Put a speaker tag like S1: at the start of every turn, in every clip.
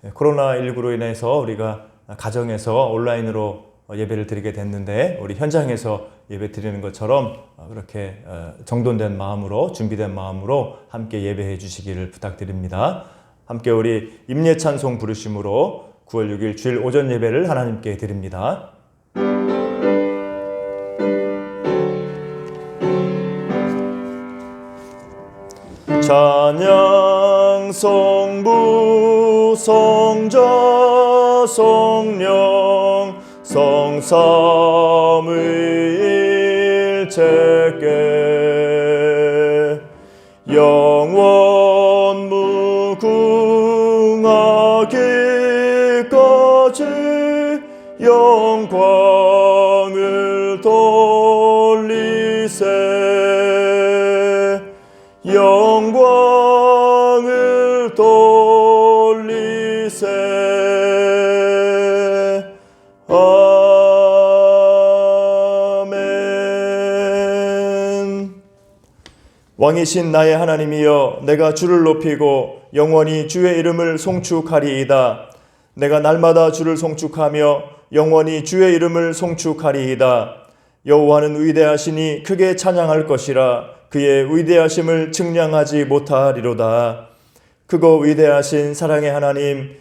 S1: 코로나19로 인해서 우리가 가정에서 온라인으로 예배를 드리게 됐는데 우리 현장에서 예배 드리는 것처럼 그렇게 정돈된 마음으로 준비된 마음으로 함께 예배해 주시기를 부탁드립니다. 함께 우리 임예찬송 부르심으로 9월 6일 주일 오전 예배를 하나님께 드립니다. 찬양 성부 성자 성령 성삼위일체께 영원 무궁하기까지 영광을 돌리세 영광을 돌리세 아멘. 왕이신 나의 하나님이여 내가 주를 높이고 영원히 주의 이름을 송축하리이다. 내가 날마다 주를 송축하며 영원히 주의 이름을 송축하리이다. 여호와는 위대하시니 크게 찬양할 것이라. 그의 위대하심을 측량하지 못하리로다. 크고 위대하신 사랑의 하나님,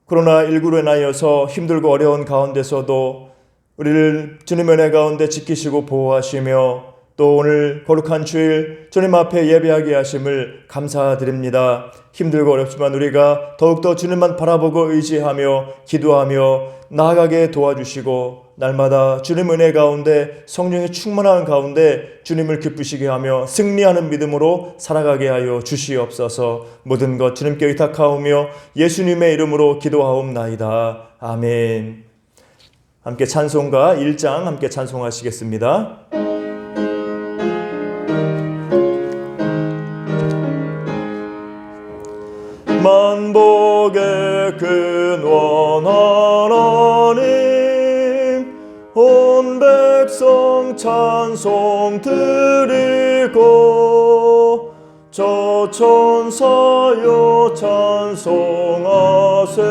S1: 코로나19로 인하여서 힘들고 어려운 가운데서도 우리를 주님의 은혜 가운데 지키시고 보호하시며 또 오늘 거룩한 주일 주님 앞에 예배하게 하심을 감사드립니다. 힘들고 어렵지만 우리가 더욱더 주님만 바라보고 의지하며 기도하며 나아가게 도와주시고 날마다 주님 은혜 가운데 성령의 충만한 가운데 주님을 기쁘시게 하며 승리하는 믿음으로 살아가게 하여 주시옵소서. 모든 것 주님께 의탁하오며 예수님의 이름으로 기도하옵나이다. 아멘. 함께 찬송가 1장 함께 찬송하시겠습니다. 만복의 근원 하나님 온 백성 찬송 드리고 저 천사여 찬송하세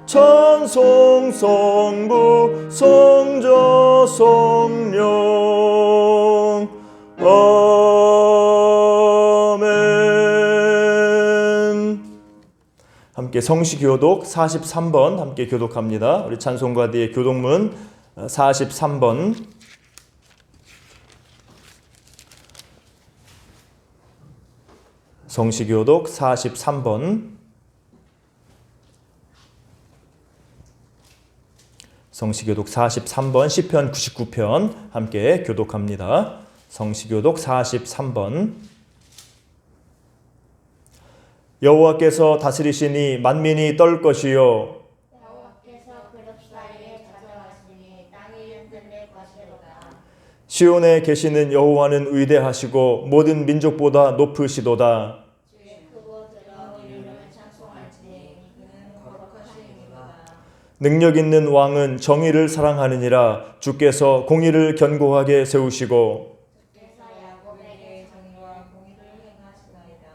S1: 찬송 성부 성자 성령 아멘. 함께 성시교독 43번 함께 교독합니다. 우리 찬송가 뒤에 교독문 43번 성시교독 43번 성시교독 43번 시편 99편 함께 교독합니다. 성시교독 43번 여호와께서 다스리시니 만민이 떨 것이요
S2: 여호와께서 그룹 사이에 찾아가시니 땅이 흔들릴 것이로다.
S1: 시온에 계시는 여호와는 위대하시고 모든 민족보다 높으시도다.
S2: 주의 크고 뜨거운 이름을 찬송할지니 그는 거룩하시니라.
S1: 능력 있는 왕은 정의를 사랑하느니라. 주께서 공의를 견고하게 세우시고
S2: 주께서 야곱에게 정의와 공의를 행하시나이다.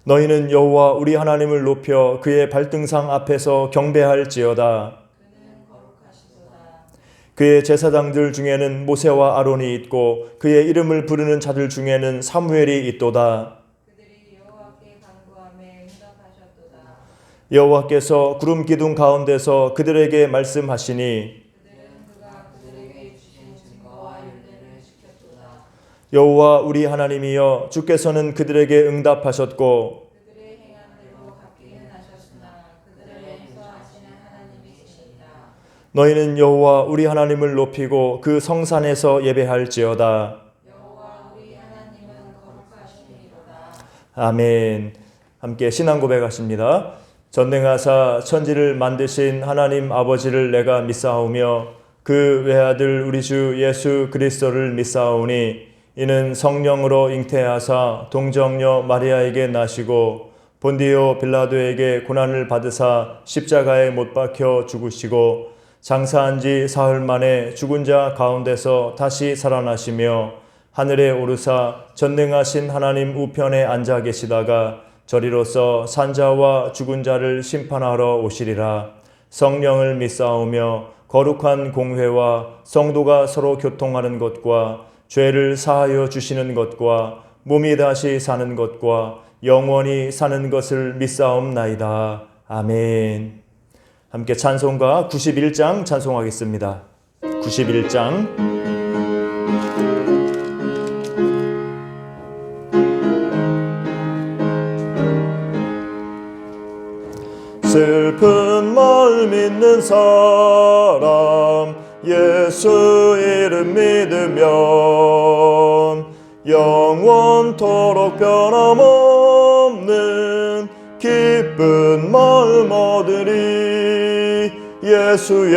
S1: 너희는 여호와 우리 하나님을 높여 그의 발등상 앞에서 경배할지어다.
S2: 그는 거룩하시도다.
S1: 그의 제사장들 중에는 모세와 아론이 있고 그의 이름을 부르는 자들 중에는 사무엘이 있도다.
S2: 그들이 여호와께 간구하매 응답하셨도다.
S1: 여호와께서 구름 기둥 가운데서 그들에게 말씀하시니
S2: 그들은 그가 그들에게 주신 증거와 율례를 지켰도다.
S1: 여호와 우리 하나님이여 주께서는 그들에게 응답하셨고
S2: 그들의 행한 대로 갚기는 하셨으나 그들을 용서하시는 하나님이시니라.
S1: 너희는 여호와 우리 하나님을 높이고 그 성산에서 예배할지어다.
S2: 여호와 우리 하나님은 거룩하시니로다.
S1: 아멘. 함께 신앙 고백하십니다. 전능하사 천지를 만드신 하나님 아버지를 내가 믿사오며 그 외아들 우리 주 예수 그리스도를 믿사오니 이는 성령으로 잉태하사 동정녀 마리아에게 나시고 본디오 빌라도에게 고난을 받으사 십자가에 못 박혀 죽으시고 장사한 지 사흘 만에 죽은 자 가운데서 다시 살아나시며 하늘에 오르사 전능하신 하나님 우편에 앉아 계시다가 저리로서 산자와 죽은 자를 심판하러 오시리라. 성령을 믿사오며 거룩한 공회와 성도가 서로 교통하는 것과 죄를 사하여 주시는 것과 몸이 다시 사는 것과 영원히 사는 것을 믿사옵나이다. 아멘. 함께 찬송가 91장 찬송하겠습니다. 91장. 슬픈 마음 있는 사람 예수 이름 믿으면 영원토록 변함없는 기쁜 마음 얻으리. 예수의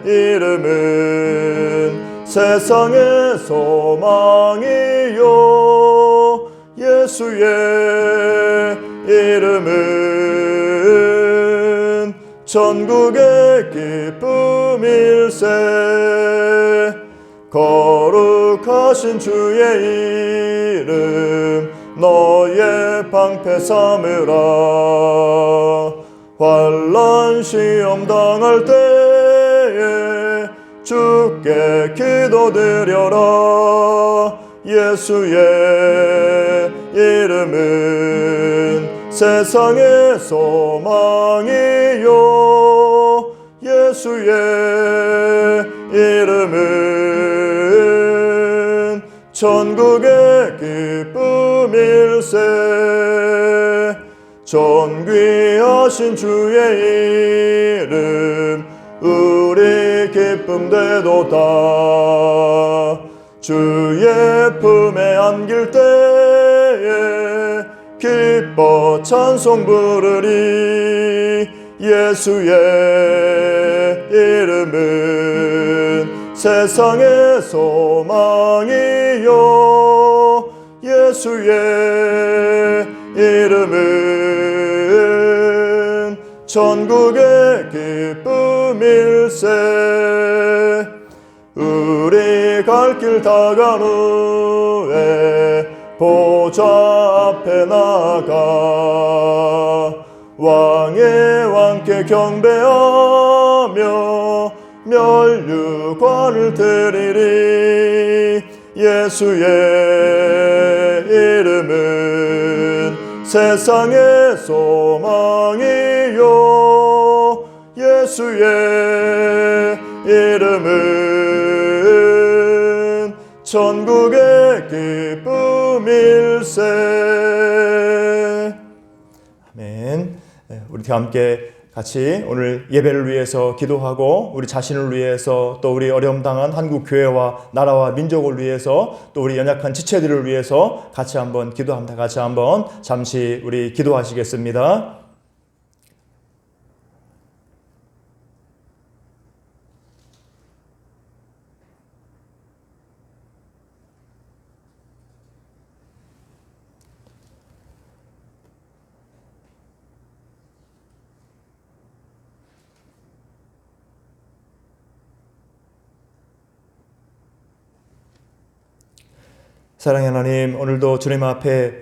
S1: 이름은 세상의 소망이요 예수의 이름은 천국의 기쁨일세. 거룩하신 주의 이름 너의 방패 삼으라. 환난 시험 당할 때에 주께 기도드려라. 예수의 이름은 세상의 소망이요 예수의 이름은 천국의 기쁨일세. 존귀하신 주의 이름 우리 기쁨 되도다. 주의 품에 안길 때에 기뻐 찬송 부르리. 예수의 이름은 세상의 소망이요 예수의 이름은 천국의 기쁨일세. 우리 갈 길 다 간 후에 보좌 앞에 나가 왕의 왕께 경배하며 멸류관을 드리리. 예수의 이름은 세상의 소망이요 예수의 이름은 천국의 기쁨일세. 아멘. 우리 함께 같이 오늘 예배를 위해서 기도하고 우리 자신을 위해서 또 우리 어려움 당한 한국 교회와 나라와 민족을 위해서 또 우리 연약한 지체들을 위해서 같이 한번 기도합니다. 같이 한번 잠시 우리 기도하시겠습니다. 사랑의 하나님, 오늘도 주님 앞에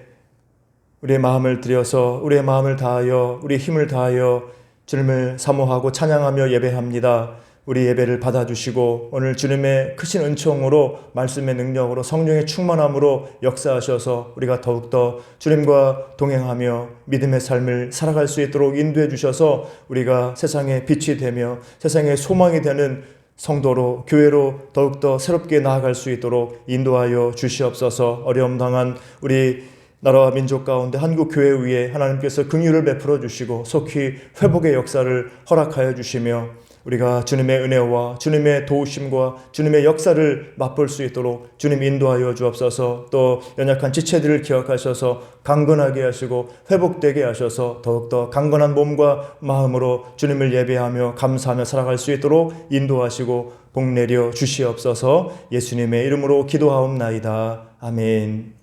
S1: 우리의 마음을 들여서 우리의 마음을 다하여 우리의 힘을 다하여 주님을 사모하고 찬양하며 예배합니다. 우리 예배를 받아주시고 오늘 주님의 크신 은총으로 말씀의 능력으로 성령의 충만함으로 역사하셔서 우리가 더욱더 주님과 동행하며 믿음의 삶을 살아갈 수 있도록 인도해 주셔서 우리가 세상의 빛이 되며 세상의 소망이 되는 성도로 교회로 더욱더 새롭게 나아갈 수 있도록 인도하여 주시옵소서. 어려움 당한 우리 나라와 민족 가운데 한국 교회 위에 하나님께서 긍휼을 베풀어 주시고 속히 회복의 역사를 허락하여 주시며 우리가 주님의 은혜와 주님의 도우심과 주님의 역사를 맛볼 수 있도록 주님 인도하여 주옵소서. 또 연약한 지체들을 기억하셔서 강건하게 하시고 회복되게 하셔서 더욱더 강건한 몸과 마음으로 주님을 예배하며 감사하며 살아갈 수 있도록 인도하시고 복 내려 주시옵소서. 예수님의 이름으로 기도하옵나이다. 아멘.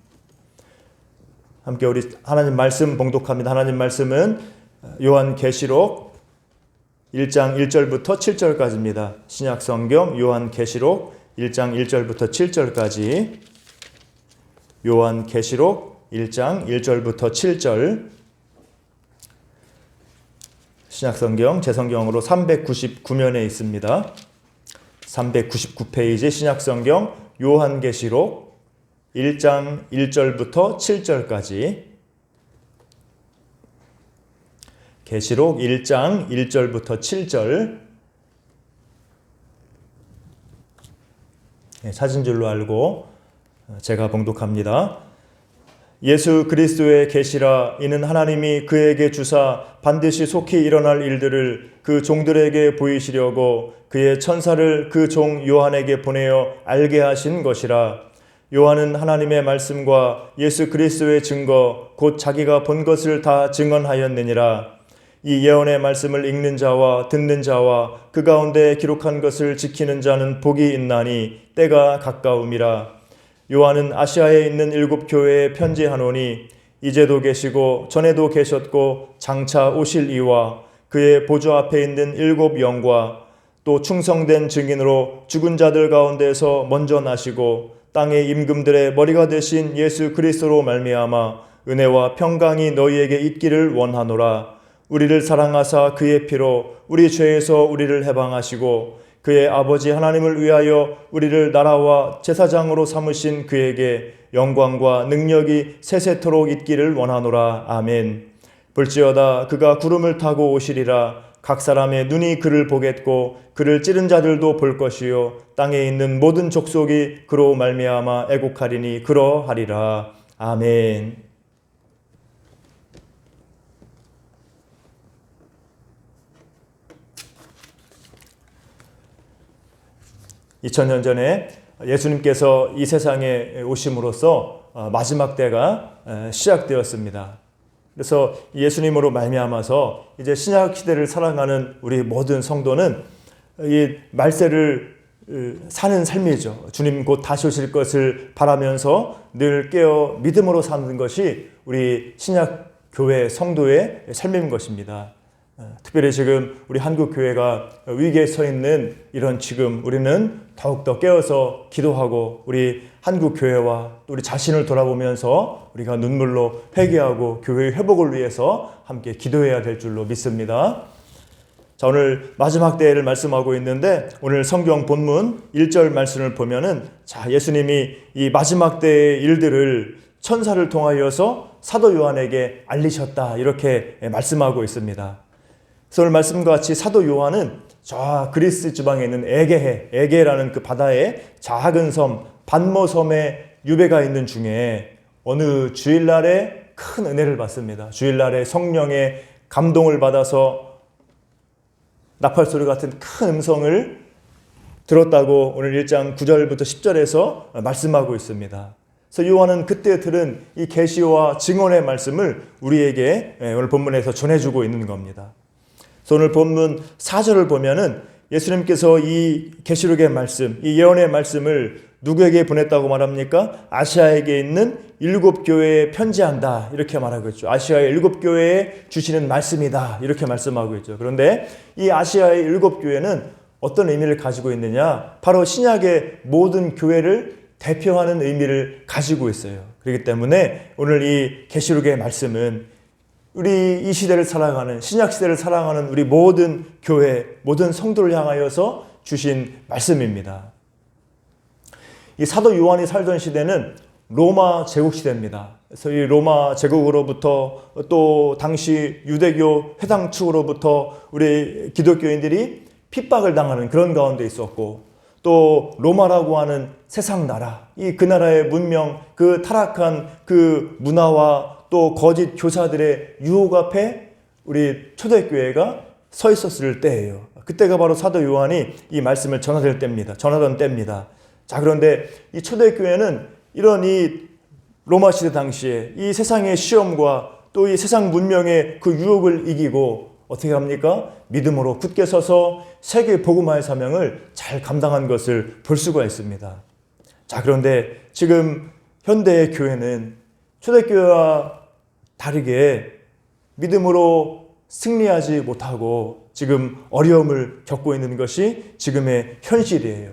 S1: 함께 우리 하나님 말씀 봉독합니다. 하나님 말씀은 요한계시록 1장 1절부터 7절까지입니다. 신약성경 요한계시록 1장 1절부터 7절까지 요한계시록 1장 1절부터 7절 신약성경 제 성경으로 399면에 있습니다. 399페이지 신약성경 요한계시록 1장 1절부터 7절까지 계시록 1장 1절부터 7절 사진줄로 알고 제가 봉독합니다. 예수 그리스도의 계시라. 이는 하나님이 그에게 주사 반드시 속히 일어날 일들을 그 종들에게 보이시려고 그의 천사를 그 종 요한에게 보내어 알게 하신 것이라. 요한은 하나님의 말씀과 예수 그리스도의 증거 곧 자기가 본 것을 다 증언하였느니라. 이 예언의 말씀을 읽는 자와 듣는 자와 그 가운데 기록한 것을 지키는 자는 복이 있나니 때가 가까움이라. 요한은 아시아에 있는 7 교회에 편지하노니 이제도 계시고 전에도 계셨고 장차 오실 이와 그의 보좌 앞에 있는 7 영과 또 충성된 증인으로 죽은 자들 가운데서 먼저 나시고 땅의 임금들의 머리가 되신 예수 그리스도로 말미암아 은혜와 평강이 너희에게 있기를 원하노라. 우리를 사랑하사 그의 피로 우리 죄에서 우리를 해방하시고 그의 아버지 하나님을 위하여 우리를 나라와 제사장으로 삼으신 그에게 영광과 능력이 세세토록 있기를 원하노라. 아멘. 볼지어다 그가 구름을 타고 오시리라. 각 사람의 눈이 그를 보겠고 그를 찌른 자들도 볼 것이요 땅에 있는 모든 족속이 그로 말미암아 애곡하리니 그러하리라. 아멘. 2000년 전에 예수님께서 이 세상에 오심으로써 마지막 때가 시작되었습니다. 그래서 예수님으로 말미암아서 이제 신약 시대를 살아가는 우리 모든 성도는 이 말세를 사는 삶이죠. 주님 곧 다시 오실 것을 바라면서 늘 깨어 믿음으로 사는 것이 우리 신약 교회 성도의 삶인 것입니다. 특별히 지금 우리 한국 교회가 위기에 서 있는 이런 지금 우리는 더욱더 깨어서 기도하고 우리 한국 교회와 우리 자신을 돌아보면서 우리가 눈물로 회개하고 교회의 회복을 위해서 함께 기도해야 될 줄로 믿습니다. 자, 오늘 마지막 때를 말씀하고 있는데 오늘 성경 본문 1절 말씀을 보면은 자, 예수님이 이 마지막 때의 일들을 천사를 통하여서 사도 요한에게 알리셨다 이렇게 말씀하고 있습니다. 그래서 오늘 말씀과 같이 사도 요한은 저 그리스 지방에 있는 에게라는 그 바다의 작은 섬 반모섬에 유배가 있는 중에 어느 주일날에 큰 은혜를 받습니다. 주일날에 성령의 감동을 받아서 나팔소리 같은 큰 음성을 들었다고 오늘 1장 9절부터 10절에서 말씀하고 있습니다. 그래서 요한은 그때 들은 이 계시와 증언의 말씀을 우리에게 오늘 본문에서 전해주고 있는 겁니다. 오늘 본문 4절을 보면은 예수님께서 이 계시록의 말씀, 이 예언의 말씀을 누구에게 보냈다고 말합니까? 아시아에게 있는 7 교회에 편지한다 이렇게 말하고 있죠. 아시아의 7 교회에 주시는 말씀이다 이렇게 말씀하고 있죠. 그런데 이 아시아의 7 교회는 어떤 의미를 가지고 있느냐? 바로 신약의 모든 교회를 대표하는 의미를 가지고 있어요. 그렇기 때문에 오늘 이 계시록의 말씀은 우리 이 시대를 살아가는 신약 시대를 살아가는 우리 모든 교회, 모든 성도를 향하여서 주신 말씀입니다. 이 사도 요한이 살던 시대는 로마 제국 시대입니다. 그래서 이 로마 제국으로부터 또 당시 유대교 회당 측으로부터 우리 기독교인들이 핍박을 당하는 그런 가운데 있었고 또 로마라고 하는 세상 나라, 그 나라의 문명, 그 타락한 그 문화와 또 거짓 교사들의 유혹 앞에 우리 초대교회가 서 있었을 때예요. 그때가 바로 사도 요한이 이 말씀을 전하던 때입니다. 자, 그런데 이 초대교회는 이런 이 로마 시대 당시에 이 세상의 시험과 또 이 세상 문명의 그 유혹을 이기고 어떻게 합니까? 믿음으로 굳게 서서 세계 복음화의 사명을 잘 감당한 것을 볼 수가 있습니다. 자, 그런데 지금 현대의 교회는 초대교회와 다르게 믿음으로 승리하지 못하고 지금 어려움을 겪고 있는 것이 지금의 현실이에요.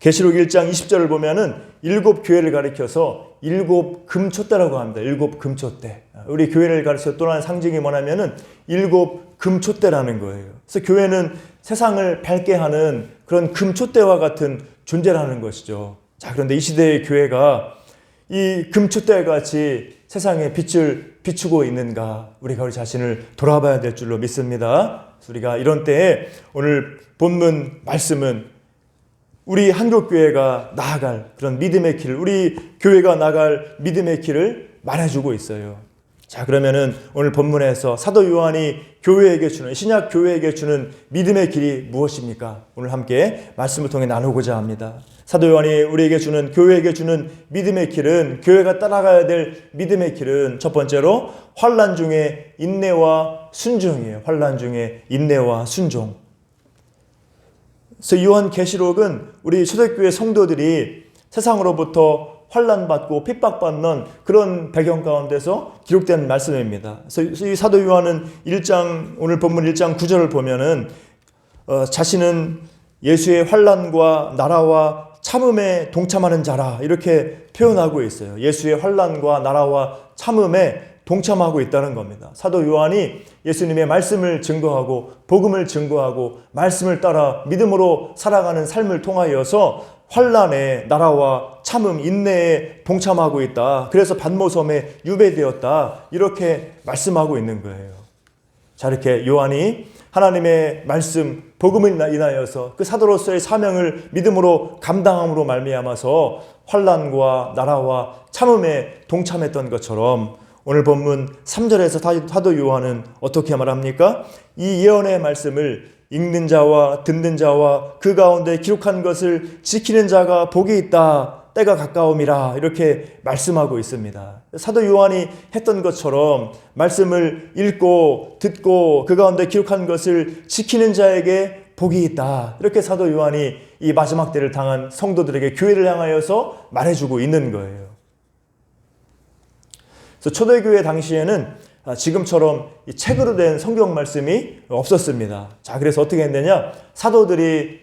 S1: 계시록 1장 20절을 보면은 7교회를 가리켜서 7금촛대라고 합니다. 7금촛대. 우리 교회를 가르쳐 또 하나의 상징이 뭐냐면은 7금촛대라는 거예요. 그래서 교회는 세상을 밝게 하는 그런 금촛대와 같은 존재라는 것이죠. 자, 그런데 이 시대의 교회가 이 금촛대 같이 세상에 빛을 비추고 있는가, 우리가 우리 자신을 돌아봐야 될 줄로 믿습니다. 우리가 이런 때에 오늘 본문 말씀은 우리 한국교회가 나아갈 그런 믿음의 길, 우리 교회가 나아갈 믿음의 길을 말해주고 있어요. 자, 그러면은 오늘 본문에서 사도 요한이 교회에게 주는, 신약 교회에게 주는 믿음의 길이 무엇입니까? 오늘 함께 말씀을 통해 나누고자 합니다. 사도 요한이 우리에게 주는, 교회에게 주는 믿음의 길은, 교회가 따라가야 될 믿음의 길은 첫 번째로 환난 중에 인내와 순종이에요. 환난 중에 인내와 순종. 그래서 요한계시록은 우리 초대교회 성도들이 세상으로부터 환난받고 핍박받는 그런 배경 가운데서 기록된 말씀입니다. 그래서 이 사도 요한은 오늘 본문 1장 9절을 보면은 자신은 예수의 환난과 나라와 참음에 동참하는 자라 이렇게 표현하고 있어요. 예수의 환난과 나라와 참음에 동참하고 있다는 겁니다. 사도 요한이 예수님의 말씀을 증거하고 복음을 증거하고 말씀을 따라 믿음으로 살아가는 삶을 통하여서 환난의 나라와 참음, 인내에 동참하고 있다. 그래서 반모섬에 유배되었다. 이렇게 말씀하고 있는 거예요. 자, 이렇게 요한이 하나님의 말씀, 복음을 인하여서 그 사도로서의 사명을 믿음으로 감당함으로 말미암아서 환난과 나라와 참음에 동참했던 것처럼 오늘 본문 3절에서 사도 요한은 어떻게 말합니까? 이 예언의 말씀을 읽는 자와 듣는 자와 그 가운데 기록한 것을 지키는 자가 복이 있다. 때가 가까움이라 이렇게 말씀하고 있습니다. 사도 요한이 했던 것처럼 말씀을 읽고 듣고 그 가운데 기록한 것을 지키는 자에게 복이 있다. 이렇게 사도 요한이 이 마지막 때를 당한 성도들에게 교회를 향하여서 말해주고 있는 거예요. 그래서 초대교회 당시에는 지금처럼 책으로 된 성경 말씀이 없었습니다. 자, 그래서 어떻게 했느냐? 사도들이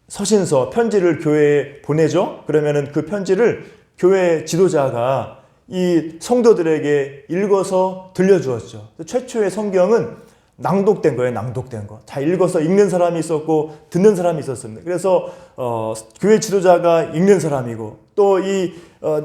S1: 서신서, 편지를 교회에 보내죠? 그러면은 그 편지를 교회 지도자가 이 성도들에게 읽어서 들려주었죠. 최초의 성경은 낭독된 거예요, 낭독된 거. 다 읽어서 읽는 사람이 있었고, 듣는 사람이 있었습니다. 그래서, 교회 지도자가 읽는 사람이고, 또 이,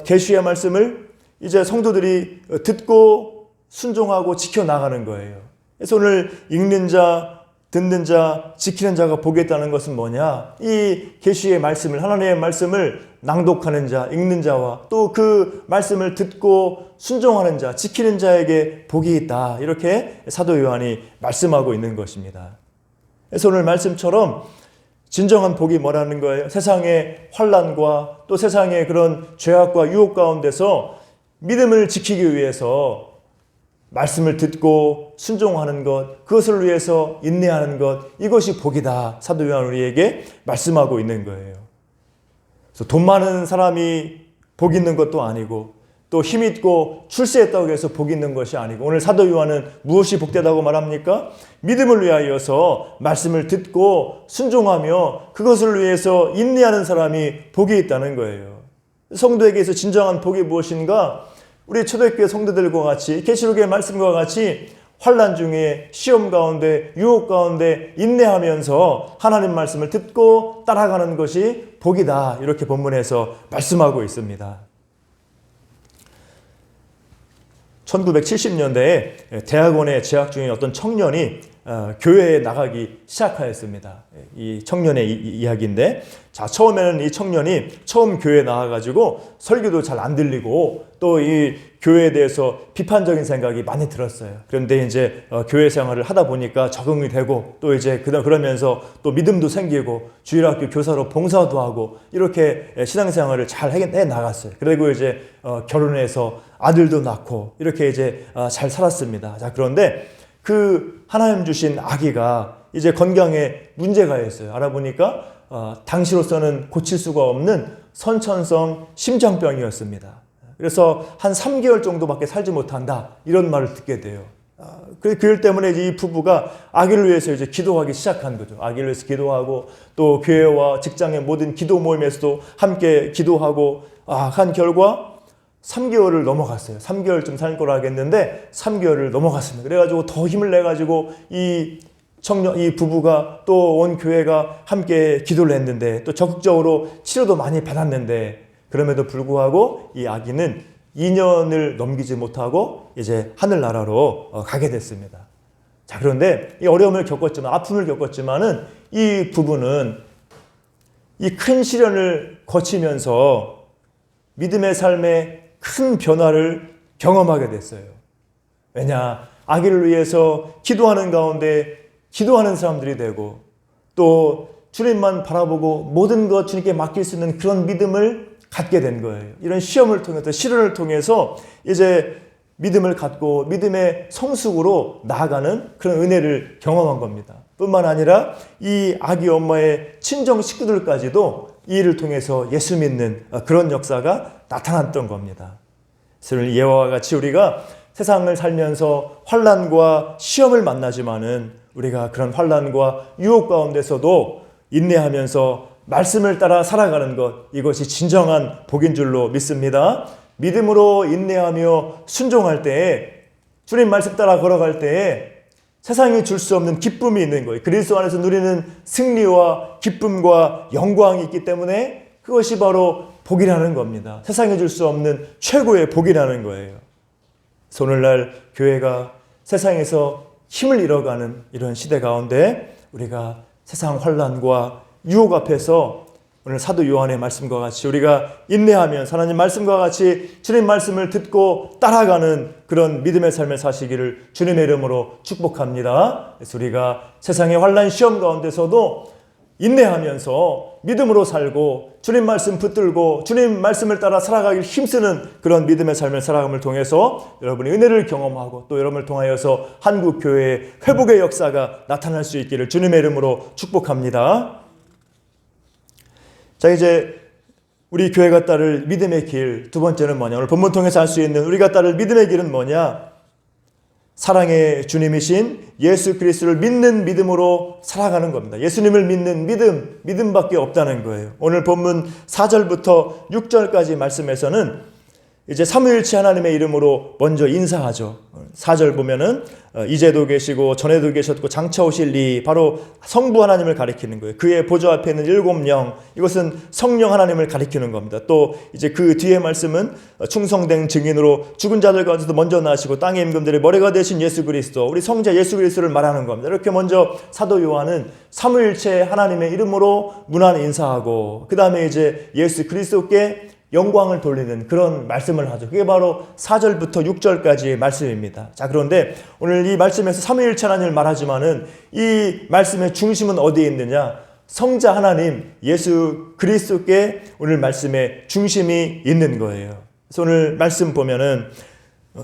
S1: 계시의 말씀을 이제 성도들이 듣고 순종하고 지켜나가는 거예요. 그래서 오늘 읽는 자, 듣는 자, 지키는 자가 복이 있다는 것은 뭐냐? 이 계시의 말씀을, 하나님의 말씀을 낭독하는 자, 읽는 자와 또 그 말씀을 듣고 순종하는 자, 지키는 자에게 복이 있다. 이렇게 사도 요한이 말씀하고 있는 것입니다. 그래서 오늘 말씀처럼 진정한 복이 뭐라는 거예요? 세상의 환난과 또 세상의 그런 죄악과 유혹 가운데서 믿음을 지키기 위해서 말씀을 듣고 순종하는 것, 그것을 위해서 인내하는 것, 이것이 복이다. 사도 요한 우리에게 말씀하고 있는 거예요. 그래서 돈 많은 사람이 복 있는 것도 아니고 또 힘있고 출세했다고 해서 복 있는 것이 아니고 오늘 사도 요한은 무엇이 복되다고 말합니까? 믿음을 위하여서 말씀을 듣고 순종하며 그것을 위해서 인내하는 사람이 복이 있다는 거예요. 성도에게서 진정한 복이 무엇인가? 우리 초대교회 성도들과 같이 계시록의 말씀과 같이 환난 중에 시험 가운데 유혹 가운데 인내하면서 하나님 말씀을 듣고 따라가는 것이 복이다. 이렇게 본문에서 말씀하고 있습니다. 1970년대에 대학원에 재학 중인 어떤 청년이 교회에 나가기 시작하였습니다. 이 청년의 이야기인데, 자, 처음에는 이 청년이 처음 교회에 나와가지고 설교도 잘 안 들리고 또 이 교회에 대해서 비판적인 생각이 많이 들었어요. 그런데 이제 교회 생활을 하다 보니까 적응이 되고 또 이제 그러면서 또 믿음도 생기고 주일학교 교사로 봉사도 하고 이렇게 신앙생활을 잘 해 나갔어요. 그리고 이제 결혼해서 아들도 낳고 이렇게 이제 잘 살았습니다. 자, 그런데 그 하나님 주신 아기가 이제 건강에 문제가 있어요. 알아보니까 당시로서는 고칠 수가 없는 선천성 심장병이었습니다. 그래서 한 3개월 정도밖에 살지 못한다. 이런 말을 듣게 돼요. 그 때문에 이제 이 부부가 아기를 위해서 이제 기도하기 시작한 거죠. 아기를 위해서 기도하고 또 교회와 직장의 모든 기도 모임에서도 함께 기도하고 한 결과 3개월을 넘어갔어요. 3개월쯤 살 거라 하겠는데 3개월을 넘어갔습니다. 그래가지고 더 힘을 내가지고 이 부부가 또 온 교회가 함께 기도를 했는데 또 적극적으로 치료도 많이 받았는데 그럼에도 불구하고 이 아기는 2년을 넘기지 못하고 이제 하늘나라로 가게 됐습니다. 자, 그런데 이 어려움을 겪었지만, 아픔을 겪었지만은 이 부부는 이 큰 시련을 거치면서 믿음의 삶에 큰 변화를 경험하게 됐어요. 왜냐? 아기를 위해서 기도하는 가운데 기도하는 사람들이 되고 또 주님만 바라보고 모든 것 주님께 맡길 수 있는 그런 믿음을 갖게 된 거예요. 이런 시험을 통해서, 시련을 통해서 이제 믿음을 갖고 믿음의 성숙으로 나아가는 그런 은혜를 경험한 겁니다. 뿐만 아니라 이 아기 엄마의 친정 식구들까지도 이 일을 통해서 예수 믿는 그런 역사가 나타났던 겁니다. 그래서 예화와 같이 우리가 세상을 살면서 환난과 시험을 만나지만은 우리가 그런 환난과 유혹 가운데서도 인내하면서 말씀을 따라 살아가는 것, 이것이 진정한 복인 줄로 믿습니다. 믿음으로 인내하며 순종할 때에, 주님 말씀 따라 걸어갈 때에 세상이 줄 수 없는 기쁨이 있는 거예요. 그리스도 안에서 누리는 승리와 기쁨과 영광이 있기 때문에 그것이 바로 복이라는 겁니다. 세상이 줄 수 없는 최고의 복이라는 거예요. 그래서 오늘날 교회가 세상에서 힘을 잃어가는 이런 시대 가운데 우리가 세상 환난과 유혹 앞에서 오늘 사도 요한의 말씀과 같이 우리가 인내하면서 하나님 말씀과 같이 주님 말씀을 듣고 따라가는 그런 믿음의 삶을 사시기를 주님의 이름으로 축복합니다. 그래서 우리가 세상의 환난 시험 가운데서도 인내하면서 믿음으로 살고 주님 말씀 붙들고 주님 말씀을 따라 살아가길 힘쓰는 그런 믿음의 삶을 살아감을 통해서 여러분이 은혜를 경험하고 또 여러분을 통하여서 한국 교회의 회복의 역사가 나타날 수 있기를 주님의 이름으로 축복합니다. 자, 이제 우리 교회가 따를 믿음의 길 두 번째는 뭐냐? 오늘 본문 통해서 알 수 있는 우리가 따를 믿음의 길은 뭐냐? 사랑의 주님이신 예수 그리스도를 믿는 믿음으로 살아가는 겁니다. 예수님을 믿는 믿음밖에 없다는 거예요. 오늘 본문 4절부터 6절까지 말씀에서는 이제 삼위일체 하나님의 이름으로 먼저 인사하죠. 4절 보면은 이제도 계시고 전에도 계셨고 장차 오실 이 바로 성부 하나님을 가리키는 거예요. 그의 보좌 앞에 있는 7명, 이것은 성령 하나님을 가리키는 겁니다. 또 이제 그 뒤에 말씀은 충성된 증인으로 죽은 자들 가운데서도 먼저 나시고 땅의 임금들의 머리가 되신 예수 그리스도, 우리 성자 예수 그리스도를 말하는 겁니다. 이렇게 먼저 사도 요한은 삼위일체 하나님의 이름으로 문안 인사하고 그 다음에 이제 예수 그리스도께 영광을 돌리는 그런 말씀을 하죠. 그게 바로 4절부터 6절까지의 말씀입니다. 자, 그런데 오늘 이 말씀에서 삼위일체 하나님을 말하지만은 이 말씀의 중심은 어디에 있느냐? 성자 하나님 예수 그리스도께 오늘 말씀의 중심이 있는 거예요. 그래서 오늘 말씀 보면은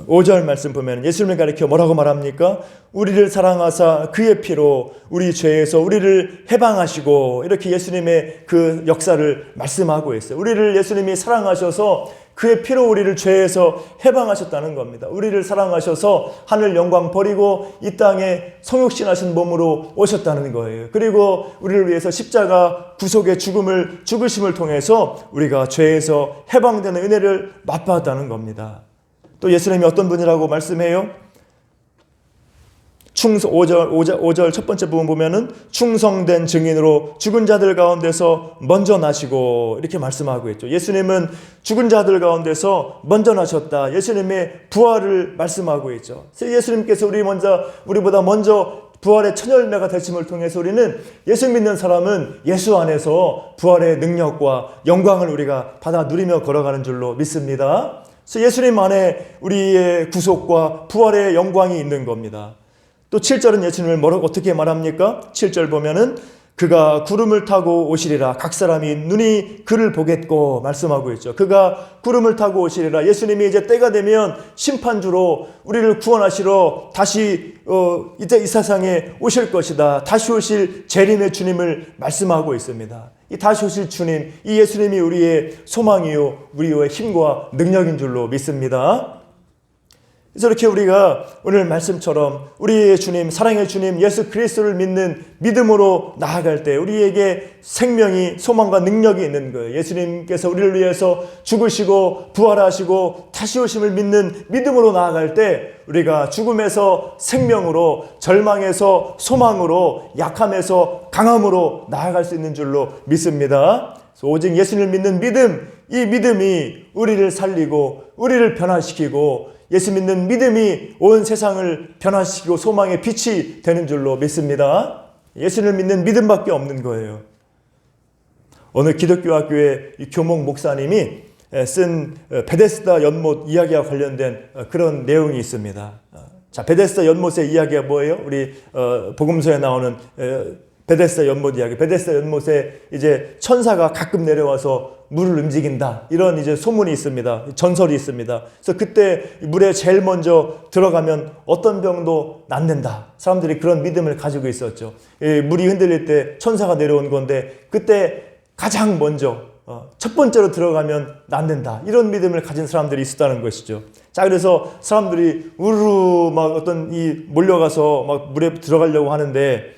S1: 5절 말씀 보면 예수님을 가리켜 뭐라고 말합니까? 우리를 사랑하사 그의 피로 우리 죄에서 우리를 해방하시고, 이렇게 예수님의 그 역사를 말씀하고 있어요. 우리를 예수님이 사랑하셔서 그의 피로 우리를 죄에서 해방하셨다는 겁니다. 우리를 사랑하셔서 하늘 영광 버리고 이 땅에 성육신하신 몸으로 오셨다는 거예요. 그리고 우리를 위해서 십자가 구속의 죽으심을 통해서 우리가 죄에서 해방되는 은혜를 맛봤다는 겁니다. 또 예수님이 어떤 분이라고 말씀해요? 5절 첫 번째 부분 보면은 충성된 증인으로 죽은 자들 가운데서 먼저 나시고, 이렇게 말씀하고 있죠. 예수님은 죽은 자들 가운데서 먼저 나셨다. 예수님의 부활을 말씀하고 있죠. 예수님께서 우리보다 먼저 부활의 첫 열매가 되심을 통해서 우리는 예수 믿는 사람은 예수 안에서 부활의 능력과 영광을 우리가 받아 누리며 걸어가는 줄로 믿습니다. 그래서 예수님 안에 우리의 구속과 부활의 영광이 있는 겁니다. 또 7절은 예수님을 어떻게 말합니까? 7절 보면은 그가 구름을 타고 오시리라. 각 사람이 눈이 그를 보겠고 말씀하고 있죠. 그가 구름을 타고 오시리라. 예수님이 이제 때가 되면 심판주로 우리를 구원하시러 다시 이제 이 세상에 오실 것이다. 다시 오실 재림의 주님을 말씀하고 있습니다. 이 다시 오실 주님, 이 예수님이 우리의 소망이요 우리의 힘과 능력인 줄로 믿습니다. 그래서 이렇게 우리가 오늘 말씀처럼 우리의 주님, 사랑의 주님 예수 그리스도를 믿는 믿음으로 나아갈 때 우리에게 생명이, 소망과 능력이 있는 거예요. 예수님께서 우리를 위해서 죽으시고 부활하시고 다시 오심을 믿는 믿음으로 나아갈 때 우리가 죽음에서 생명으로, 절망에서 소망으로, 약함에서 강함으로 나아갈 수 있는 줄로 믿습니다. 오직 예수님을 믿는 믿음, 이 믿음이 우리를 살리고 우리를 변화시키고 예수 믿는 믿음이 온 세상을 변화시키고 소망의 빛이 되는 줄로 믿습니다. 예수를 믿는 믿음밖에 없는 거예요. 어느 기독교 학교의 교목 목사님이 쓴 베데스다 연못 이야기와 관련된 그런 내용이 있습니다. 자, 베데스다 연못의 이야기가 뭐예요? 우리 복음서에 나오는 베데스다 연못 이야기. 베데스다 연못에 이제 천사가 가끔 내려와서 물을 움직인다. 이런 이제 소문이 있습니다. 전설이 있습니다. 그래서 그때 물에 제일 먼저 들어가면 어떤 병도 낫는다. 사람들이 그런 믿음을 가지고 있었죠. 물이 흔들릴 때 천사가 내려온 건데 그때 가장 먼저 첫 번째로 들어가면 낫는다. 이런 믿음을 가진 사람들이 있었다는 것이죠. 자, 그래서 사람들이 우르르 막 어떤 몰려가서 막 물에 들어가려고 하는데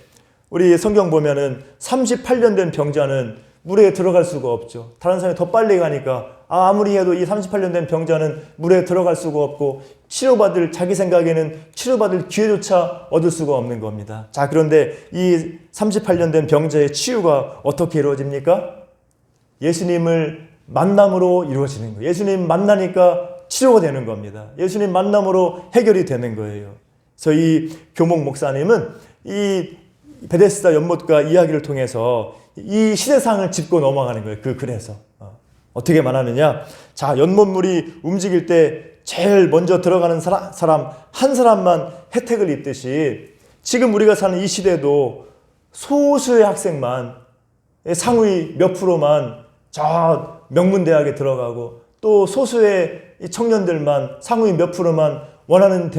S1: 우리 성경 보면은 38년 된 병자는 물에 들어갈 수가 없죠. 다른 사람이 더 빨리 가니까 아무리 해도 이 38년 된 병자는 물에 들어갈 수가 없고 자기 생각에는 치료받을 기회조차 얻을 수가 없는 겁니다. 자, 그런데 이 38년 된 병자의 치유가 어떻게 이루어집니까? 예수님을 만남으로 이루어지는 거예요. 예수님 만나니까 치료가 되는 겁니다. 예수님 만남으로 해결이 되는 거예요. 그래서 이 교목 목사님은 이 베데스다 연못과 이야기를 통해서 이 시대상을 짚고 넘어가는 거예요. 그 글에서. 어떻게 말하느냐? 자, 연못물이 움직일 때 제일 먼저 들어가는 사람 한 사람만 혜택을 입듯이 지금 우리가 사는 이 시대도 소수의 학생만 상위 몇 프로만 저 명문대학에 들어가고 또 소수의 청년들만 상위 몇 프로만 원하는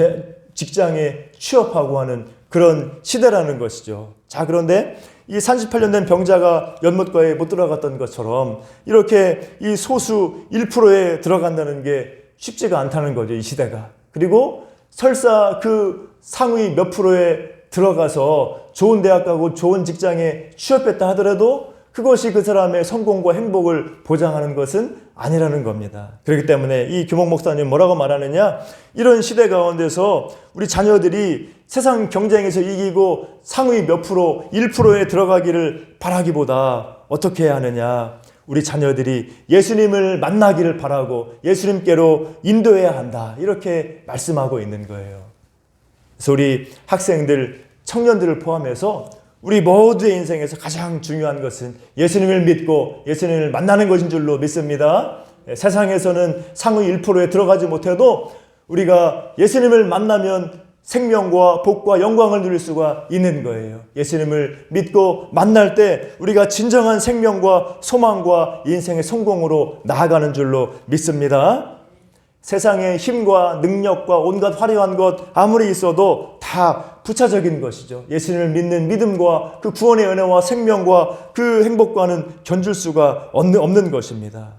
S1: 직장에 취업하고 하는 그런 시대라는 것이죠. 자, 그런데 이 38년 된 병자가 연못가에 못 들어갔던 것처럼 이렇게 이 소수 1%에 들어간다는 게 쉽지가 않다는 거죠, 이 시대가. 그리고 설사 그 상위 몇 프로에 들어가서 좋은 대학 가고 좋은 직장에 취업했다 하더라도 그것이 그 사람의 성공과 행복을 보장하는 것은 아니라는 겁니다. 그렇기 때문에 이 교목 목사님 뭐라고 말하느냐? 이런 시대 가운데서 우리 자녀들이 세상 경쟁에서 이기고 상위 몇 프로, 1%에 들어가기를 바라기보다 어떻게 해야 하느냐? 우리 자녀들이 예수님을 만나기를 바라고 예수님께로 인도해야 한다. 이렇게 말씀하고 있는 거예요. 그래서 우리 학생들, 청년들을 포함해서 우리 모두의 인생에서 가장 중요한 것은 예수님을 믿고 예수님을 만나는 것인 줄로 믿습니다. 세상에서는 상위 1%에 들어가지 못해도 우리가 예수님을 만나면 생명과 복과 영광을 누릴 수가 있는 거예요. 예수님을 믿고 만날 때 우리가 진정한 생명과 소망과 인생의 성공으로 나아가는 줄로 믿습니다. 세상의 힘과 능력과 온갖 화려한 것 아무리 있어도 다 부차적인 것이죠. 예수님을 믿는 믿음과 그 구원의 은혜와 생명과 그 행복과는 견줄 수가 없는 것입니다.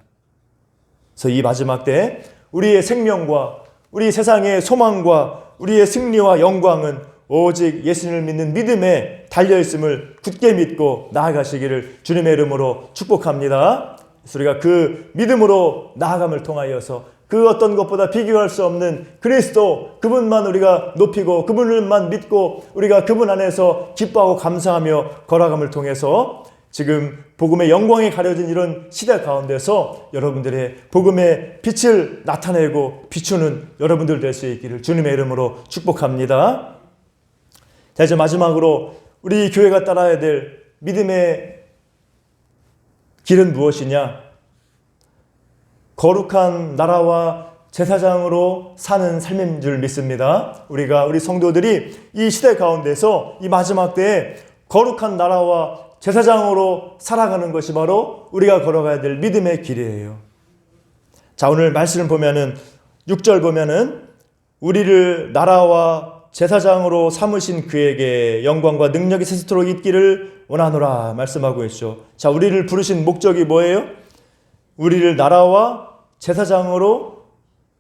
S1: 그래서 이 마지막 때 우리의 생명과 우리 세상의 소망과 우리의 승리와 영광은 오직 예수님을 믿는 믿음에 달려있음을 굳게 믿고 나아가시기를 주님의 이름으로 축복합니다. 그래서 우리가 그 믿음으로 나아감을 통하여서 그 어떤 것보다 비교할 수 없는 그리스도, 그분만 우리가 높이고 그분을만 믿고 우리가 그분 안에서 기뻐하고 감사하며 걸어감을 통해서 지금 복음의 영광이 가려진 이런 시대 가운데서 여러분들의 복음의 빛을 나타내고 비추는 여러분들 될 수 있기를 주님의 이름으로 축복합니다. 자, 이제 마지막으로 우리 교회가 따라야 될 믿음의 길은 무엇이냐? 거룩한 나라와 제사장으로 사는 삶인 줄 믿습니다. 우리 성도들이 이 시대 가운데서 이 마지막 때에 거룩한 나라와 제사장으로 살아가는 것이 바로 우리가 걸어가야 될 믿음의 길이에요. 자, 오늘 말씀을 보면은 6절 보면은 우리를 나라와 제사장으로 삼으신 그에게 영광과 능력이 세세토록 있기를 원하노라 말씀하고 있죠. 자, 우리를 부르신 목적이 뭐예요? 우리를 나라와 제사장으로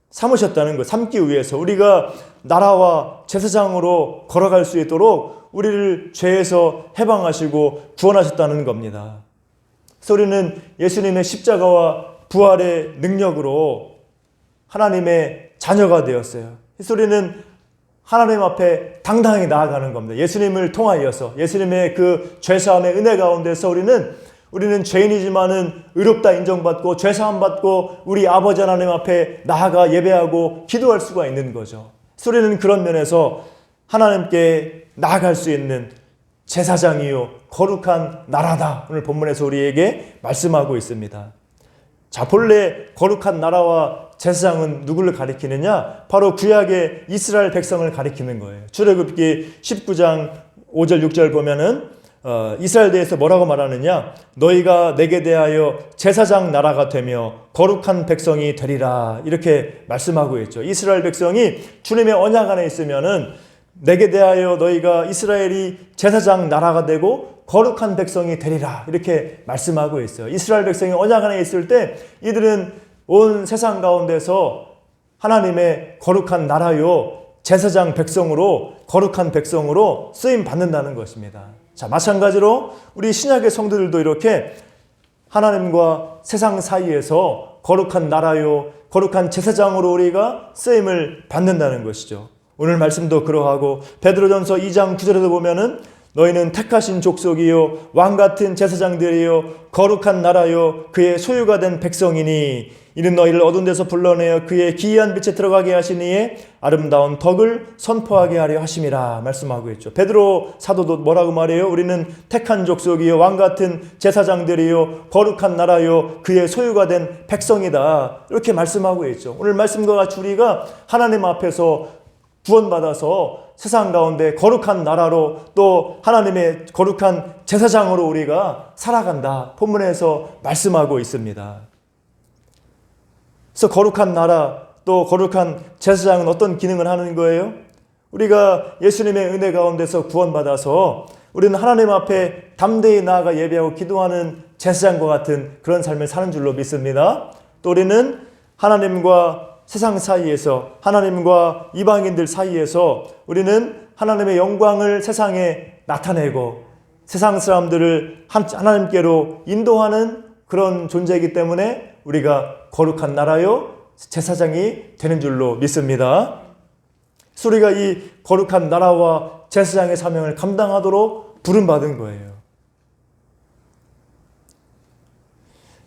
S1: 삼으셨다는 것, 삼기 위해서 우리가 나라와 제사장으로 걸어갈 수 있도록 우리를 죄에서 해방하시고 구원하셨다는 겁니다. 그래서 우리는 예수님의 십자가와 부활의 능력으로 하나님의 자녀가 되었어요. 그래서 우리는 하나님 앞에 당당히 나아가는 겁니다. 예수님을 통하여서, 예수님의 그 죄사함의 은혜 가운데서 우리는 죄인이지만은 의롭다 인정받고 죄사함 받고 우리 아버지 하나님 앞에 나아가 예배하고 기도할 수가 있는 거죠. 그래서 우리는 그런 면에서 하나님께 나아갈 수 있는 제사장이요 거룩한 나라다. 오늘 본문에서 우리에게 말씀하고 있습니다. 자, 본래 거룩한 나라와 제사장은 누구를 가리키느냐? 바로 구약의 이스라엘 백성을 가리키는 거예요. 출애굽기 19장 5절 6절 보면은 이스라엘 대해서 뭐라고 말하느냐? 너희가 내게 대하여 제사장 나라가 되며 거룩한 백성이 되리라. 이렇게 말씀하고 있죠. 이스라엘 백성이 주님의 언약 안에 있으면은 내게 대하여 너희가 이스라엘이 제사장 나라가 되고 거룩한 백성이 되리라. 이렇게 말씀하고 있어요. 이스라엘 백성이 언약 안에 있을 때 이들은 온 세상 가운데서 하나님의 거룩한 나라요 제사장 백성으로 거룩한 백성으로 쓰임 받는다는 것입니다. 자, 마찬가지로 우리 신약의 성도들도 이렇게 하나님과 세상 사이에서 거룩한 나라요 거룩한 제사장으로 우리가 쓰임을 받는다는 것이죠. 오늘 말씀도 그러하고 베드로전서 2장 9절에도 보면은 너희는 택하신 족속이요 왕같은 제사장들이요 거룩한 나라요 그의 소유가 된 백성이니 이는 너희를 어두운 데서 불러내어 그의 기이한 빛에 들어가게 하시니에 아름다운 덕을 선포하게 하려 하심이라 말씀하고 있죠. 베드로 사도도 뭐라고 말해요? 우리는 택한 족속이요 왕같은 제사장들이요 거룩한 나라요 그의 소유가 된 백성이다. 이렇게 말씀하고 있죠. 오늘 말씀과 같이 우리가 하나님 앞에서 구원받아서 세상 가운데 거룩한 나라로 또 하나님의 거룩한 제사장으로 우리가 살아간다. 본문에서 말씀하고 있습니다. 그래서 거룩한 나라 또 거룩한 제사장은 어떤 기능을 하는 거예요? 우리가 예수님의 은혜 가운데서 구원받아서 우리는 하나님 앞에 담대히 나아가 예배하고 기도하는 제사장과 같은 그런 삶을 사는 줄로 믿습니다. 또 우리는 하나님과 세상 사이에서 하나님과 이방인들 사이에서 우리는 하나님의 영광을 세상에 나타내고 세상 사람들을 하나님께로 인도하는 그런 존재이기 때문에 우리가 거룩한 나라요 제사장이 되는 줄로 믿습니다. 우리가 이 거룩한 나라와 제사장의 사명을 감당하도록 부름받은 거예요.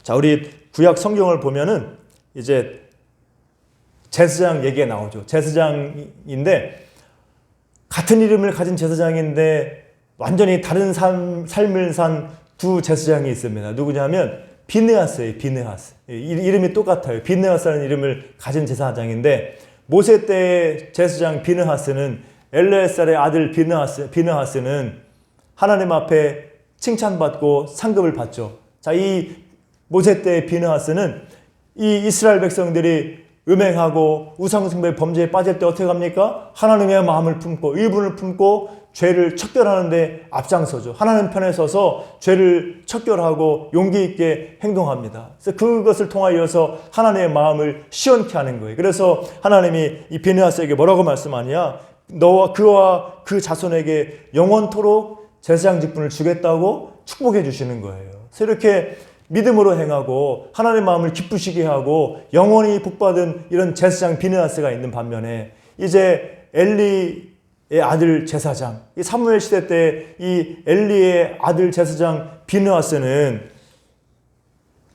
S1: 자, 우리 구약 성경을 보면은 이제 제사장 얘기가 나오죠. 제사장인데 같은 이름을 가진 제사장인데 완전히 다른 삶을 산 두 제사장이 있습니다. 누구냐면 비느하스예요. 비느하스. 이름이 똑같아요. 비느하스라는 이름을 가진 제사장인데 모세 때의 제사장 비느하스는 엘레살의 아들 비느하스는 하나님 앞에 칭찬받고 상급을 받죠. 자, 이 모세 때의 비느하스는 이 이스라엘 백성들이 음행하고 우상숭배 범죄에 빠질 때 어떻게 합니까? 하나님의 마음을 품고 의분을 품고 죄를 척결하는데 앞장서죠. 하나님 편에 서서 죄를 척결하고 용기 있게 행동합니다. 그래서 그것을 통하여서 하나님의 마음을 시원케 하는 거예요. 그래서 하나님이 이 비느하스에게 뭐라고 말씀하냐? 너와 그와 그 자손에게 영원토록 제사장 직분을 주겠다고 축복해 주시는 거예요. 그래서 이렇게 믿음으로 행하고 하나님의 마음을 기쁘시게 하고 영원히 복받은 이런 제사장 비느하스가 있는 반면에 이제 엘리의 아들 제사장, 이 사무엘 시대 때 이 엘리의 아들 제사장 비느하스는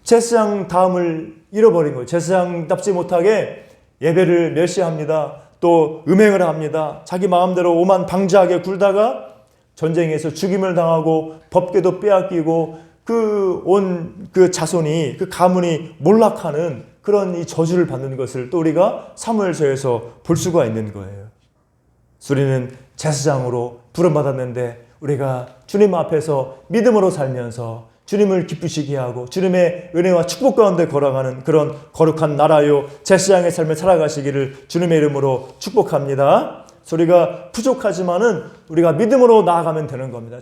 S1: 제사장 다음을 잃어버린 거예요. 제사장답지 못하게 예배를 멸시합니다. 또 음행을 합니다. 자기 마음대로 오만 방자하게 굴다가 전쟁에서 죽임을 당하고 법궤도 빼앗기고 그 자손이 그 가문이 몰락하는 그런 이 저주를 받는 것을 또 우리가 사무엘서에서 볼 수가 있는 거예요. 우리는 제사장으로 부름받았는데 우리가 주님 앞에서 믿음으로 살면서 주님을 기쁘시게 하고 주님의 은혜와 축복 가운데 걸어가는 그런 거룩한 나라요 제사장의 삶을 살아가시기를 주님의 이름으로 축복합니다. 우리가 부족하지만은 우리가 믿음으로 나아가면 되는 겁니다.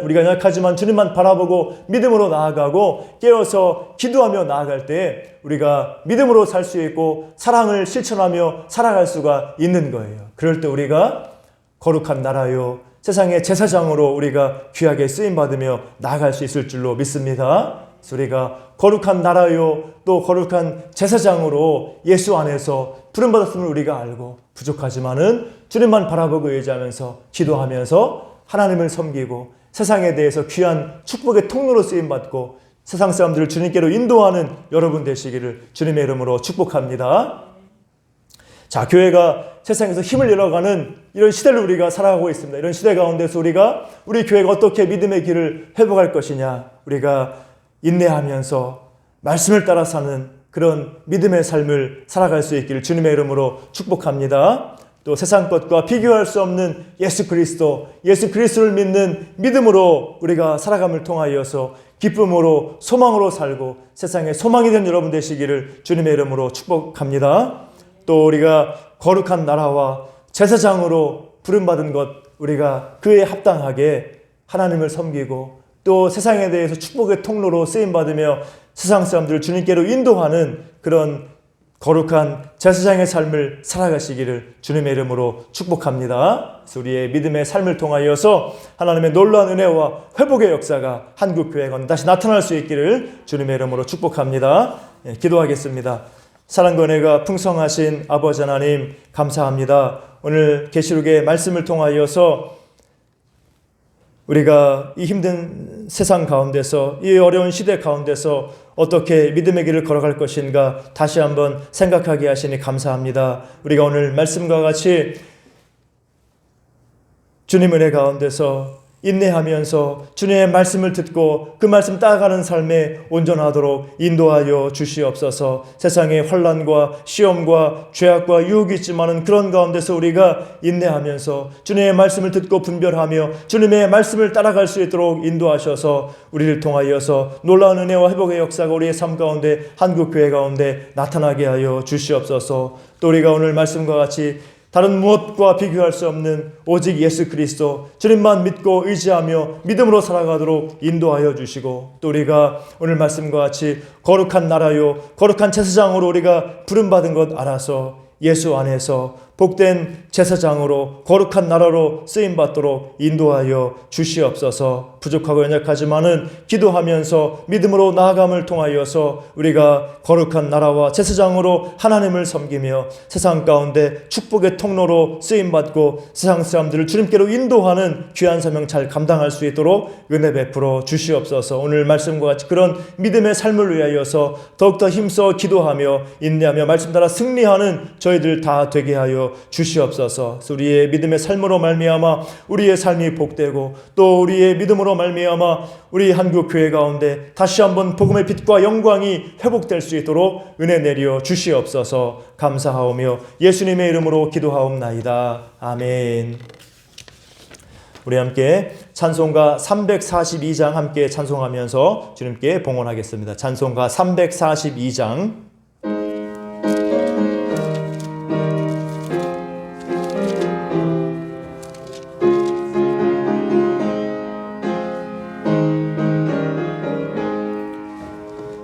S1: 우리가 연약하지만 주님만 바라보고 믿음으로 나아가고 깨어서 기도하며 나아갈 때 우리가 믿음으로 살 수 있고 사랑을 실천하며 살아갈 수가 있는 거예요. 그럴 때 우리가 거룩한 나라요 세상의 제사장으로 우리가 귀하게 쓰임받으며 나아갈 수 있을 줄로 믿습니다. 그래서 우리가 거룩한 나라요 또 거룩한 제사장으로 예수 안에서 부름받았음을 우리가 알고 부족하지만은 주님만 바라보고 의지하면서 기도하면서 하나님을 섬기고 세상에 대해서 귀한 축복의 통로로 쓰임받고 세상 사람들을 주님께로 인도하는 여러분 되시기를 주님의 이름으로 축복합니다. 자, 교회가 세상에서 힘을 잃어가는 이런 시대를 우리가 살아가고 있습니다. 이런 시대 가운데서 우리 교회가 어떻게 믿음의 길을 회복할 것이냐, 우리가 인내하면서 말씀을 따라 사는 그런 믿음의 삶을 살아갈 수 있기를 주님의 이름으로 축복합니다. 또 세상 것과 비교할 수 없는 예수 그리스도를 믿는 믿음으로 우리가 살아감을 통하여서 기쁨으로 소망으로 살고 세상에 소망이 된 여러분 되시기를 주님의 이름으로 축복합니다. 또 우리가 거룩한 나라와 제사장으로 부름받은 것, 우리가 그에 합당하게 하나님을 섬기고 또 세상에 대해서 축복의 통로로 쓰임받으며 세상 사람들을 주님께로 인도하는 그런 거룩한 제사장의 삶을 살아가시기를 주님의 이름으로 축복합니다. 그래서 우리의 믿음의 삶을 통하여서 하나님의 놀라운 은혜와 회복의 역사가 한국교회 가운데 다시 나타날 수 있기를 주님의 이름으로 축복합니다. 기도하겠습니다. 사랑과 은혜가 풍성하신 아버지 하나님 감사합니다. 오늘 계시록의 말씀을 통하여서 우리가 이 힘든 세상 가운데서 이 어려운 시대 가운데서 어떻게 믿음의 길을 걸어갈 것인가 다시 한번 생각하게 하시니 감사합니다. 우리가 오늘 말씀과 같이 주님 은혜 가운데서 인내하면서 주님의 말씀을 듣고 그 말씀 따라가는 삶에 온전하도록 인도하여 주시옵소서. 세상의 환난과 시험과 죄악과 유혹이 있지만은 그런 가운데서 우리가 인내하면서 주님의 말씀을 듣고 분별하며 주님의 말씀을 따라갈 수 있도록 인도하셔서 우리를 통하여서 놀라운 은혜와 회복의 역사가 우리의 삶 가운데 한국교회 가운데 나타나게 하여 주시옵소서. 또 우리가 오늘 말씀과 같이 다른 무엇과 비교할 수 없는 오직 예수 그리스도 주님만 믿고 의지하며 믿음으로 살아가도록 인도하여 주시고 또 우리가 오늘 말씀과 같이 거룩한 나라요 거룩한 제사장으로 우리가 부름받은 것 알아서 예수 안에서 복된 제사장으로 거룩한 나라로 쓰임받도록 인도하여 주시옵소서. 부족하고 연약하지만은 기도하면서 믿음으로 나아감을 통하여서 우리가 거룩한 나라와 제사장으로 하나님을 섬기며 세상 가운데 축복의 통로로 쓰임받고 세상 사람들을 주님께로 인도하는 귀한 사명 잘 감당할 수 있도록 은혜 베풀어 주시옵소서. 오늘 말씀과 같이 그런 믿음의 삶을 위하여서 더욱더 힘써 기도하며 인내하며 말씀 따라 승리하는 저희들 다 되게 하여 주시옵소서. 우리의 믿음의 삶으로 말미암아 우리의 삶이 복되고 또 우리의 믿음으로 말미암아 우리 한국교회 가운데 다시 한번 복음의 빛과 영광이 회복될 수 있도록 은혜 내려 주시옵소서. 감사하오며 예수님의 이름으로 기도하옵나이다. 아멘. 우리 함께 찬송가 342장 함께 찬송하면서 주님께 봉헌하겠습니다. 찬송가 342장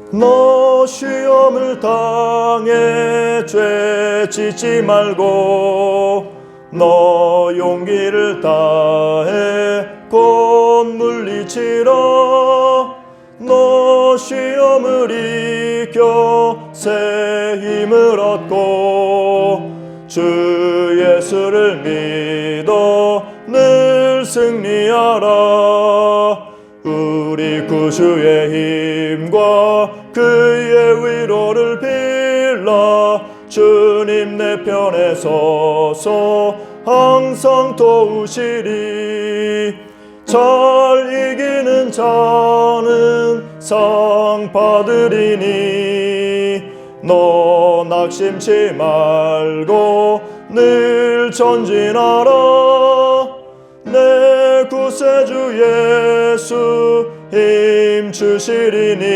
S1: 너 시험을 당해 죄 짓지 말고 너 용기를 다해 곧 물리치라. 너 시험을 이겨 새 힘을 얻고 주 예수를 믿어 늘 승리하라. 우리 구주의 힘과 그의 위로를 빌라. 주님 내 편에 서서 항상 도우시리. 잘 이기는 자는 상 받으리니 너 낙심치 말고 늘 전진하라. 내 구세주 예수 힘 주시리니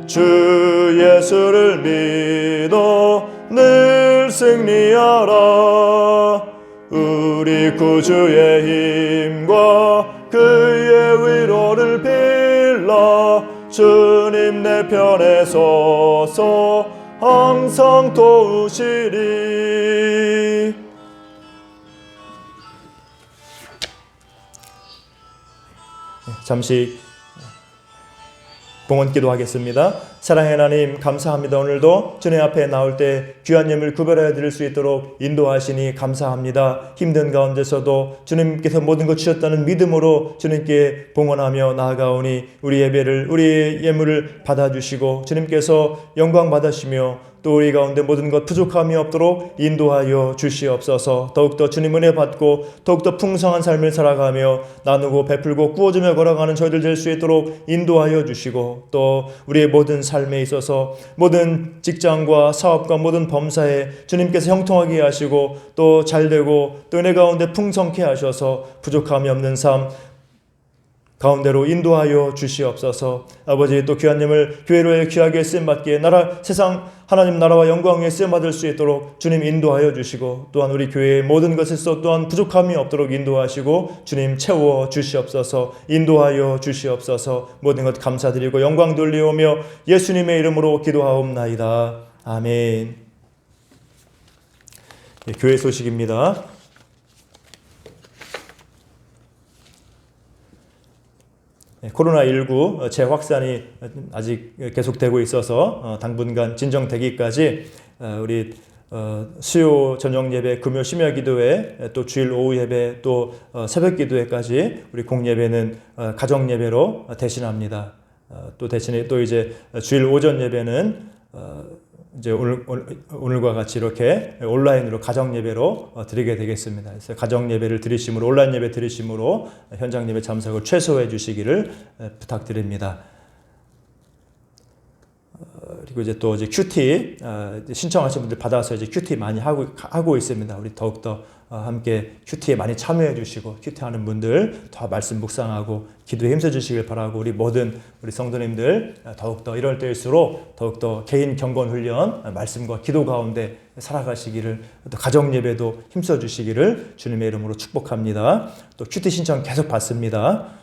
S1: 주 예수를 믿어 늘 승리하라. 우리 구주의 힘과 그의 위로를 빌라 주님 내 편에 서서 항상 도우시리. 잠시 봉헌 기도하겠습니다. 사랑의 하나님 감사합니다. 오늘도 주님 앞에 나올 때 귀한 예물 구별하여 드릴 수 있도록 인도하시니 감사합니다. 힘든 가운데서도 주님께서 모든 것 주셨다는 믿음으로 주님께 봉헌하며 나아가오니 우리 예배를 우리 예물을 받아주시고 주님께서 영광 받으시며 또 우리 가운데 모든 것 부족함이 없도록 인도하여 주시옵소서. 더욱더 주님 은혜 받고 더욱더 풍성한 삶을 살아가며 나누고 베풀고 꾸어주며 걸어가는 저희들 될 수 있도록 인도하여 주시고 또 우리의 모든 삶에 있어서 모든 직장과 사업과 모든 범사에 주님께서 형통하게 하시고 또 잘되고 또 은혜 가운데 풍성케 하셔서 부족함이 없는 삶 가운데로 인도하여 주시옵소서. 아버지 또 귀한 예물 교회로 귀하게 쓰임받기에 세상 하나님 나라와 영광 위에 쓰임받을 수 있도록 주님 인도하여 주시고 또한 우리 교회의 모든 것에서 또한 부족함이 없도록 인도하시고 주님 채워 주시옵소서. 인도하여 주시옵소서. 모든 것 감사드리고 영광 돌리오며 예수님의 이름으로 기도하옵나이다. 아멘. 교회 소식입니다. 코로나19 재확산이 아직 계속되고 있어서 당분간 진정되기까지 우리 수요 저녁 예배, 금요 심야 기도회, 또 주일 오후 예배, 또 새벽 기도회까지 우리 공예배는 가정 예배로 대신합니다. 또 대신에 또 이제 주일 오전 예배는 이제 오늘과 같이 이렇게 온라인으로 가정 예배로 드리게 되겠습니다. 그래서 가정 예배를 드리심으로 온라인 예배 드리심으로 현장 예배 참석을 최소화해 주시기를 부탁드립니다. 그리고 이제 또 이제 큐티 신청하신 분들 받아서 이제 큐티 많이 하고 있습니다. 우리 더욱더 함께 큐티에 많이 참여해 주시고 큐티하는 분들 더 말씀 묵상하고 기도에 힘써 주시길 바라고 우리 모든 우리 성도님들 더욱더 이럴 때일수록 더욱더 개인 경건 훈련 말씀과 기도 가운데 살아가시기를 또 가정 예배도 힘써 주시기를 주님의 이름으로 축복합니다. 또 큐티 신청 계속 받습니다.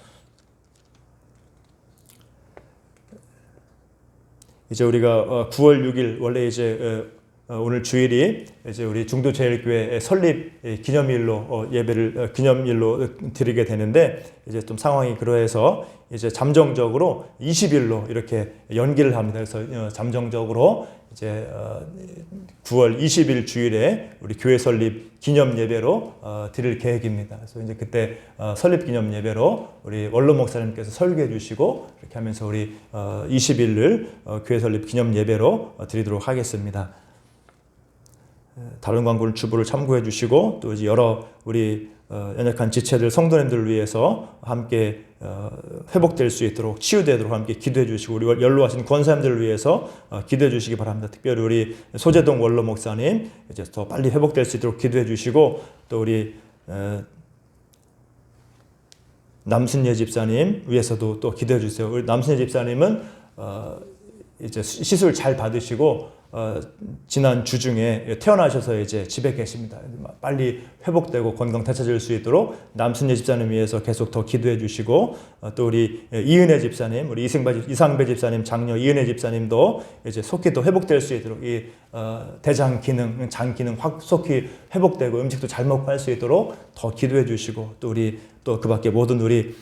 S1: 이제 우리가 9월 6일 원래 이제 오늘 주일이 이제 우리 중도제일교회 설립 기념일로 예배를 기념일로 드리게 되는데 이제 좀 상황이 그러해서 이제 잠정적으로 20일로 이렇게 연기를 합니다. 그래서 잠정적으로 이제 9월 20일 주일에 우리 교회 설립 기념 예배로 드릴 계획입니다. 그래서 이제 그때 설립 기념 예배로 우리 원로 목사님께서 설교해 주시고 이렇게 하면서 우리 20일을 교회 설립 기념 예배로 드리도록 하겠습니다. 다른 광고를 주보를 참고해 주시고 또 이제 여러 우리 연약한 지체들 성도님들을 위해서 함께 회복될 수 있도록 치유되도록 함께 기도해 주시고 우리 연로하신 권사님들을 위해서 기도해 주시기 바랍니다. 특별히 우리 소재동 원로 목사님 이제 더 빨리 회복될 수 있도록 기도해 주시고 또 우리 남순예 집사님 위해서도 또 기도해 주세요. 우리 남순예 집사님은 이제 시술 잘 받으시고 지난 주 중에 태어나셔서 이제 집에 계십니다. 빨리 회복되고 건강 되찾을 수 있도록 남순예 집사님 위해서 계속 더 기도해 주시고 또 우리 이은혜 집사님, 우리 이상배 집사님, 장녀 이은혜 집사님도 이제 속히 더 회복될 수 있도록 이 대장 기능, 장 기능 속히 회복되고 음식도 잘 먹고 할 수 있도록 더 기도해 주시고 또 우리 또 그밖에 모든 우리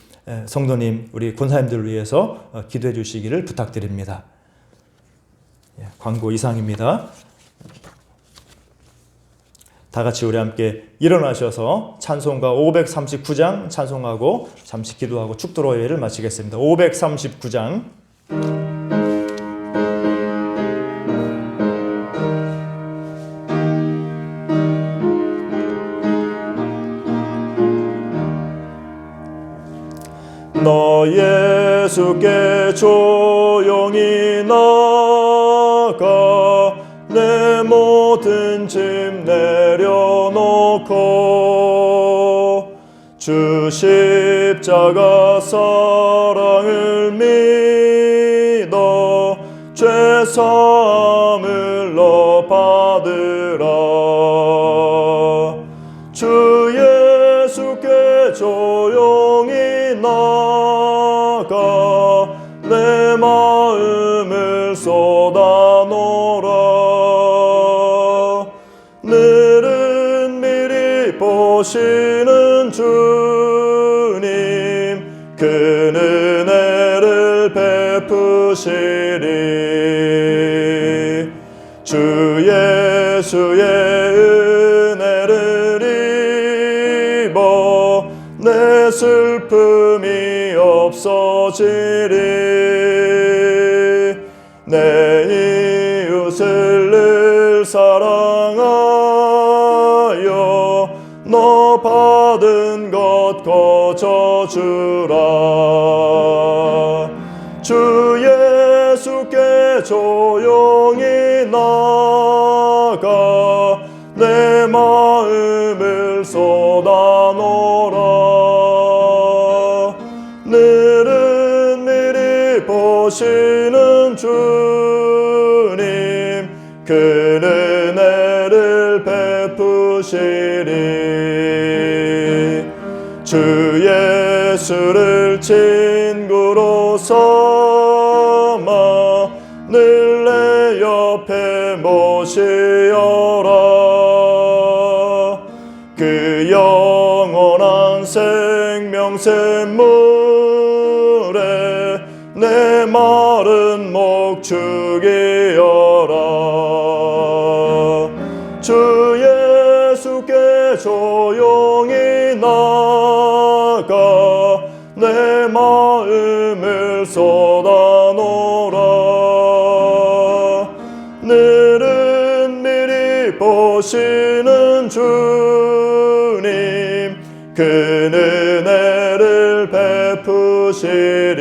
S1: 성도님, 우리 권사님들을 위해서 기도해 주시기를 부탁드립니다. 광고 이상입니다. 다 같이 우리 함께 일어나셔서 찬송가 539장 찬송하고 잠시 기도하고 축도로 예배를 마치겠습니다. 539장 너 예수께 조용히 나가 내 모든 짐 내려놓고 주 십자가 사랑을 믿어 죄사함을 너 받으라. 주 조용히 나가 내 마음을 쏟아놓으라. 늘은 미리 보시는 주님 그 은혜를 베푸시리. 주 예수의 은혜를 입어 내 슬픔이 없어지리. 내 이웃을 늘 사랑하여 너 받은 것 거저주라. 주 예수께 조용히 나가 내 마음을 쏟아놓으라. 늘은 미리 보시는 주님 그 은혜를 베푸시리. 주 예수를 친구로 삼아 늘 내 옆에 모시어라. 그 영원한 생명 샘물에 내 마른 목 죽이어라. 주 예수께 조용히 나가 내 마음을 쏟아놓으라. 늘은 미리 보시는 주님 그 은혜를 베푸시리.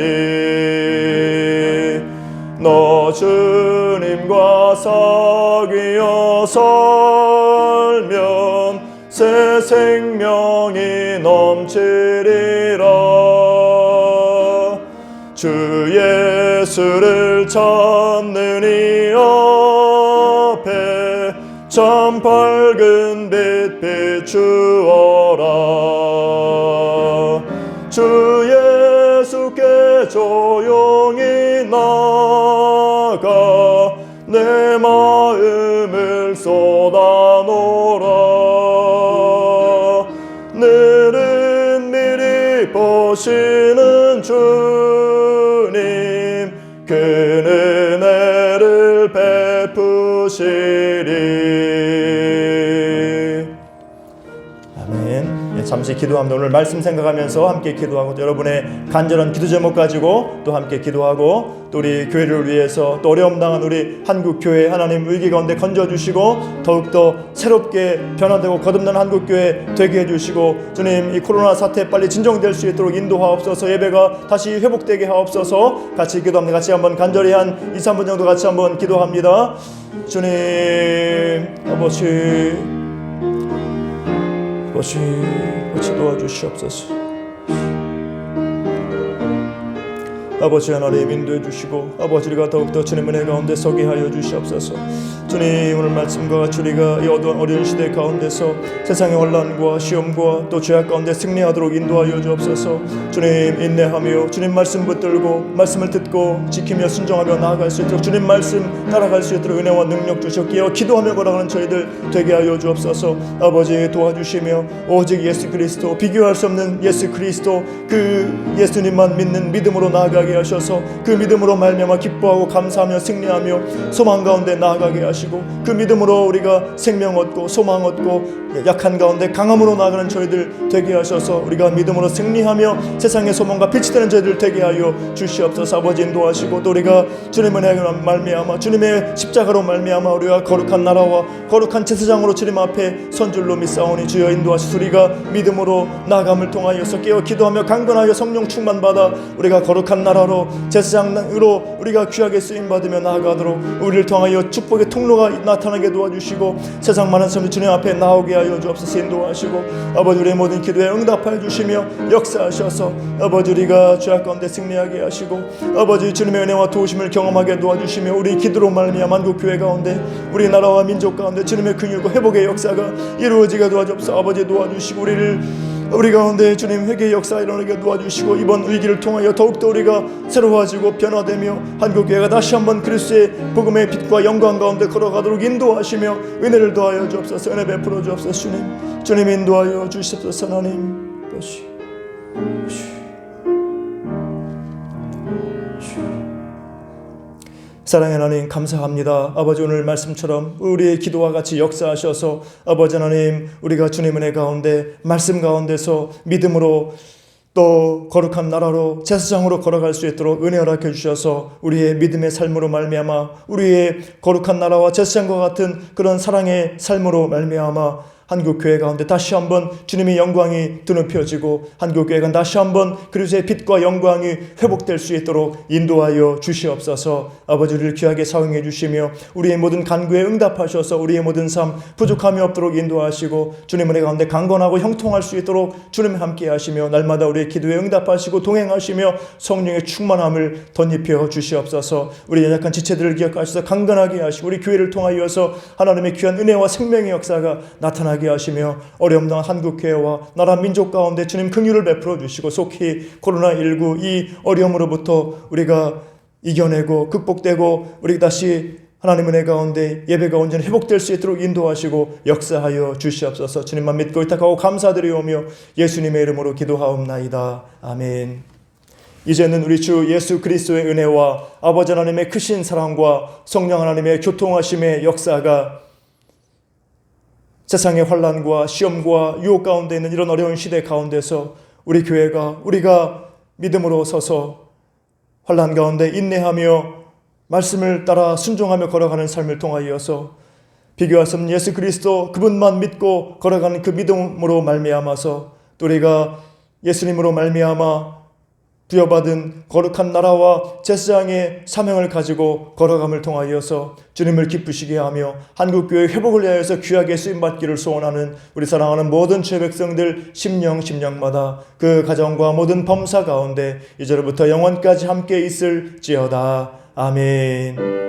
S1: 너 주님과 사귀어 살면 새 생명이 넘치리라. 주 예수를 찾는 이 앞에 참 밝은 빛 비추어라. 주 예수께 조용히 나가 내 마음을 쏟아놓으라. 늘은 미리 보시는 주님 그 은혜를 베푸시리. 아멘. 잠시 기도합니다. 오늘 말씀 생각하면서 함께 기도하고 여러분의 간절한 기도 제목 가지고 또 함께 기도하고 또 우리 교회를 위해서 또 어려움 당한 우리 한국교회 하나님 위기 가운데 건져주시고 더욱더 새롭게 변화되고 거듭난 한국교회 되게 해주시고 주님 이 코로나 사태 빨리 진정될 수 있도록 인도하옵소서. 예배가 다시 회복되게 하옵소서. 같이 기도합니다. 같이 한번 간절히 한 2, 3분 정도 같이 한번 기도합니다. 주님 아버지 도와주시옵소서. 아버지 하나님 인도해 주시고 아버지가 더욱더 주님 은혜 가운데 서게 하여 주시옵소서. 주님 오늘 말씀과 같이 우리가 이 어려운 시대 가운데서 세상의 혼란과 시험과 또 죄악 가운데 승리하도록 인도하여 주옵소서. 주님 인내하며 주님 말씀 붙들고 말씀을 듣고 지키며 순종하며 나아갈 수 있도록 주님 말씀 따라갈 수 있도록 은혜와 능력 주셨기에 기도하며 걸어가는 저희들 되게 하여 주옵소서. 아버지 도와주시며 오직 예수 그리스도 비교할 수 없는 예수 그리스도 그 예수님만 믿는 믿음으로 나아가게 하셔서 그 믿음으로 말미암아 기뻐하고 감사하며 승리하며 소망 가운데 나아가게 하시고 그 믿음으로 우리가 생명 얻고 소망 얻고 약한 가운데 강함으로 나아가는 저희들 되게 하셔서 우리가 믿음으로 승리하며 세상의 소망과 빛이 되는 저희들 되게 하여 주시옵소서. 아버지 인도하시고 또 우리가 주님의 은혜로 말미암아 주님의 십자가로 말미암아 우리가 거룩한 나라와 거룩한 제사장으로 주님 앞에 선줄로 믿사오니 주여 인도하시소. 우리가 믿음으로 나아감을 통하여서 깨어 기도하며 강건하여 성령 충만받아 우리가 거룩한 나라로 제사장으로 우리가 귀하게 쓰임받으며 나아가도록 우리를 통하여 축복의 통로가 나타나게 도와주시고 세상 많은 사람들 주님 앞에 나오게 하여 주옵소서. 인도하시고 아버지 우리의 모든 기도에 응답하여 주시며 역사하셔서 아버지 우리가 죄악 가운데 승리하게 하시고 아버지 주님의 은혜와 도우심을 경험하게 도와주시며 우리 기도로 말미암아 한국교회 가운데 우리 나라와 민족 가운데 주님의 근육과 회복의 역사가 이루어지게 도와주옵소서. 아버지 도와주시고 우리를 우리 가운데 주님 회개의 역사가 일어나게 도와주시고 이번 위기를 통하여 더욱더 우리가 새로워지고 변화되며 한국교회가 다시 한번 그리스도의 복음의 빛과 영광 가운데 걸어가도록 인도하시며 은혜를 더하여 주옵소서. 은혜 베풀어 주옵소서. 주님 인도하여 주시옵소서. 하나님 사랑의 하나님 감사합니다. 아버지 오늘 말씀처럼 우리의 기도와 같이 역사하셔서 아버지 하나님 우리가 주님 은혜 가운데 말씀 가운데서 믿음으로 또 거룩한 나라로 제사장으로 걸어갈 수 있도록 은혜 허락해 주셔서 우리의 믿음의 삶으로 말미암아 우리의 거룩한 나라와 제사장과 같은 그런 사랑의 삶으로 말미암아 한국교회 가운데 다시 한번 주님의 영광이 드높여지고 한국교회가 다시 한번 그리스도의 빛과 영광이 회복될 수 있도록 인도하여 주시옵소서. 아버지 우리를 귀하게 사용해 주시며 우리의 모든 간구에 응답하셔서 우리의 모든 삶 부족함이 없도록 인도하시고 주님 은혜 가운데 강건하고 형통할 수 있도록 주님 함께 하시며 날마다 우리의 기도에 응답하시고 동행하시며 성령의 충만함을 덧입혀 주시옵소서. 우리 연약한 지체들을 기억하셔서 강건하게 하시고 우리 교회를 통하여서 하나님의 귀한 은혜와 생명의 역사가 나타나게 하시며 어려움 당한 한국교회와 나라 민족 가운데 주님 긍휼을 베풀어 주시고 속히 코로나19 이 어려움으로부터 우리가 이겨내고 극복되고 우리 다시 하나님 은혜 가운데 예배가 온전히 회복될 수 있도록 인도하시고 역사하여 주시옵소서. 주님만 믿고 의탁하고 감사드리오며 예수님의 이름으로 기도하옵나이다. 아멘. 이제는 우리 주 예수 그리스도의 은혜와 아버지 하나님의 크신 사랑과 성령 하나님의 교통하심의 역사가 세상의 환난과 시험과 유혹 가운데 있는 이런 어려운 시대 가운데서 우리 교회가 우리가 믿음으로 서서 환난 가운데 인내하며 말씀을 따라 순종하며 걸어가는 삶을 통하여서 비교할 수 없는 예수 그리스도 그분만 믿고 걸어가는 그 믿음으로 말미암아서 또 우리가 예수님으로 말미암아 부여받은 거룩한 나라와 제사장의 사명을 가지고 걸어감을 통하여서 주님을 기쁘시게 하며 한국교회 회복을 위하여서 귀하게 쓰임받기를 소원하는 우리 사랑하는 모든 주의 백성들 심령마다 그 가정과 모든 범사 가운데 이제로부터 영원까지 함께 있을지어다. 아멘.